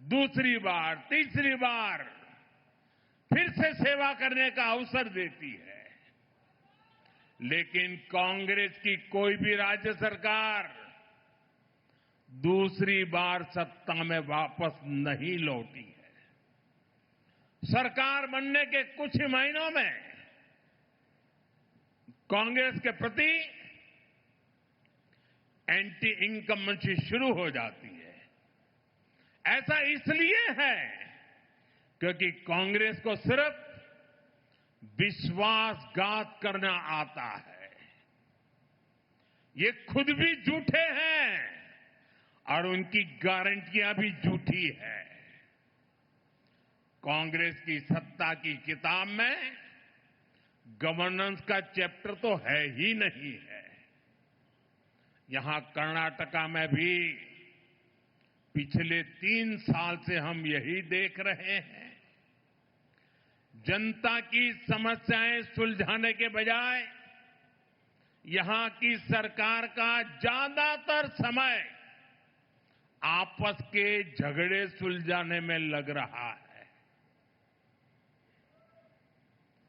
दूसरी बार, तीसरी बार फिर से सेवा करने का अवसर देती है। लेकिन कांग्रेस की कोई भी राज्य सरकार दूसरी बार सत्ता में वापस नहीं लौटी है। सरकार बनने के कुछ ही महीनों में कांग्रेस के प्रति एंटी इनकम्बेंसी शुरू हो जाती है। ऐसा इसलिए है क्योंकि कांग्रेस को सिर्फ विश्वासघात करना आता है। ये खुद भी झूठे हैं और उनकी गारंटियां भी झूठी है। कांग्रेस की सत्ता की किताब में गवर्नेंस का चैप्टर तो है ही नहीं है। यहां कर्नाटका में भी पिछले 3 साल से हम यही देख रहे हैं। जनता की समस्याएं सुलझाने के बजाय यहां की सरकार का ज्यादातर समय आपस के झगड़े सुलझाने में लग रहा है।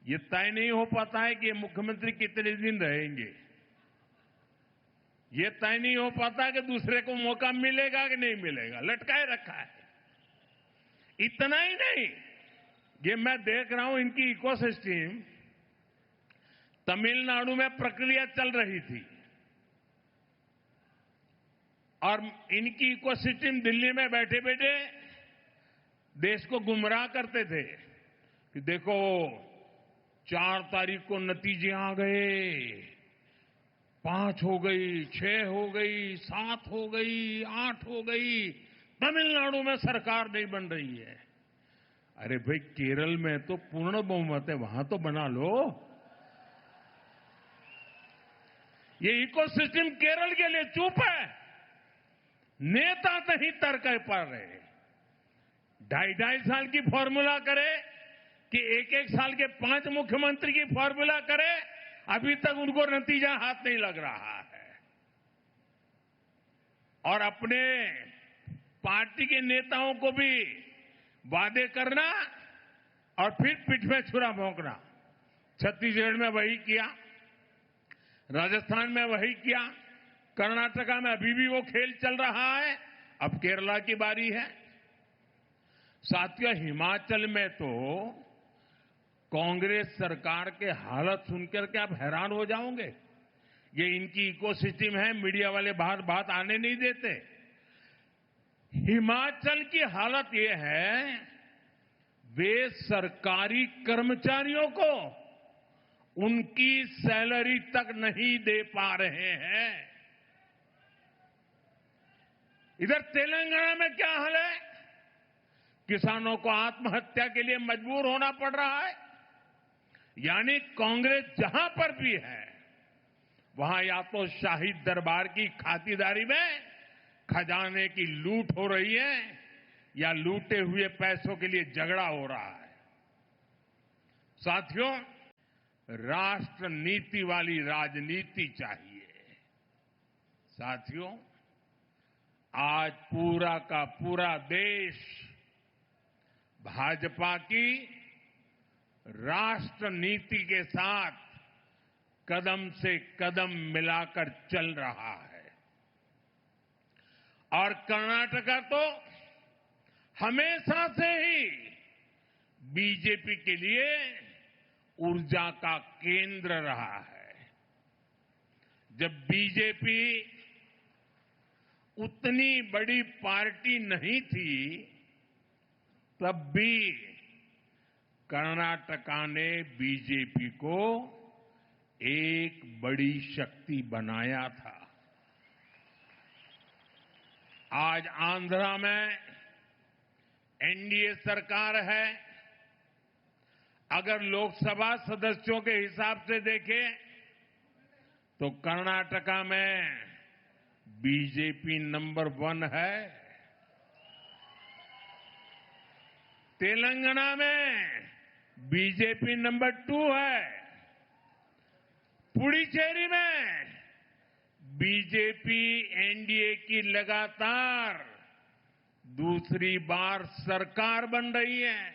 ये तय नहीं हो पाता है कि ये मुख्यमंत्री कितने दिन रहेंगे। ये तय नहीं हो पाता कि दूसरे को मौका मिलेगा कि नहीं मिलेगा, लटकाए रखा है। इतना ही नहीं, ये मैं देख रहा हूं इनकी इकोसिस्टम, तमिलनाडु में प्रक्रिया चल रही थी और इनकी इकोसिस्टम दिल्ली में बैठे बैठे देश को गुमराह करते थे कि देखो 4 तारीख को नतीजे आ गए, 5 हो गई, 6 हो गई, 7 हो गई, 8 हो गई, तमिलनाडु में सरकार नहीं बन रही है। अरे भाई, केरल में तो पूर्ण बहुमत है, वहां तो बना लो। ये इकोसिस्टम केरल के लिए चुप है, नेता नहीं तर्क पर रहे। 2.5 साल की फॉर्मूला करे कि 1 साल के 5 मुख्यमंत्री की फॉर्मूला करे, अभी तक उनको नतीजा हाथ नहीं लग रहा है। और अपने पार्टी के नेताओं को भी वादे करना और फिर पीठ में छुरा भोंकना। छत्तीसगढ़ में वही किया, राजस्थान में वही किया, कर्नाटका में अभी भी वो खेल चल रहा है। अब केरला की बारी है। साथियों, हिमाचल में तो कांग्रेस सरकार के हालत सुनकर के आप हैरान हो जाओगे। ये इनकी इकोसिस्टम है, मीडिया वाले बाहर बात आने नहीं देते। हिमाचल की हालत ये है, वे सरकारी कर्मचारियों को उनकी सैलरी तक नहीं दे पा रहे हैं। इधर तेलंगाना में क्या हाल है? किसानों को आत्महत्या के लिए मजबूर होना पड़ रहा है। यानी कांग्रेस जहां पर भी है, वहां या तो शाही दरबार की खातिरदारी में खजाने की लूट हो रही है या लूटे हुए पैसों के लिए झगड़ा हो रहा है। साथियों, राष्ट्र नीति वाली राजनीति चाहिए। साथियों, आज पूरा का पूरा देश भाजपा की राष्ट्र नीति के साथ कदम से कदम मिलाकर चल रहा है। और कर्नाटका तो हमेशा से ही बीजेपी के लिए ऊर्जा का केंद्र रहा है। जब बीजेपी उतनी बड़ी पार्टी नहीं थी, तब भी कर्नाटका ने बीजेपी को एक बड़ी शक्ति बनाया था। आज आंध्रा में एनडीए सरकार है। अगर लोकसभा सदस्यों के हिसाब से देखें तो कर्नाटका में बीजेपी नंबर 1 है। तेलंगाना में बीजेपी नंबर 2 है। पुडुचेरी में बीजेपी एनडीए की लगातार दूसरी बार सरकार बन रही है।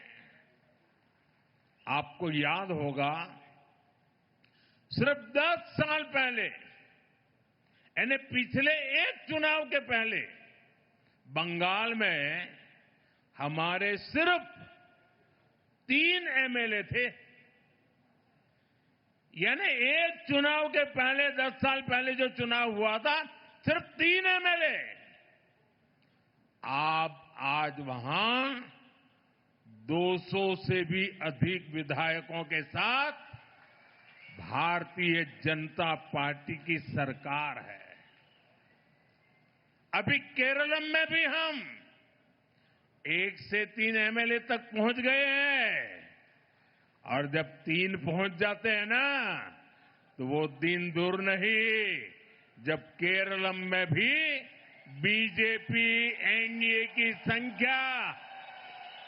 आपको याद होगा, सिर्फ 10 साल पहले, यानी पिछले एक चुनाव के पहले, बंगाल में हमारे सिर्फ 3 एमएलए थे। यानी एक चुनाव के पहले, 10 साल पहले जो चुनाव हुआ था, सिर्फ 3 एमएलए। आज वहां 200 से भी अधिक विधायकों के साथ भारतीय जनता पार्टी की सरकार है। अभी केरलम में भी हम 1 से 3 एमएलए तक पहुंच गए हैं। और जब 3 पहुंच जाते हैं ना, तो वो दिन दूर नहीं जब केरलम में भी बीजेपी एनडीए की संख्या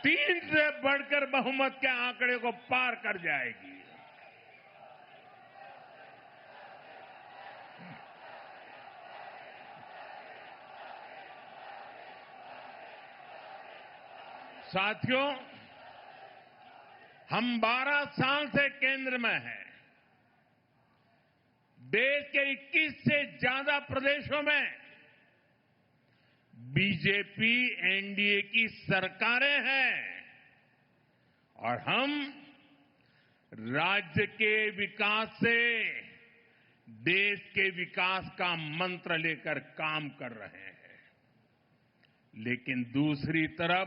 3 से बढ़कर बहुमत के आंकड़े को पार कर जाएगी। साथियों, हम 12 साल से केंद्र में हैं। देश के 21 से ज्यादा प्रदेशों में बीजेपी एनडीए की सरकारें हैं और हम राज्य के विकास से देश के विकास का मंत्र लेकर काम कर रहे हैं। लेकिन दूसरी तरफ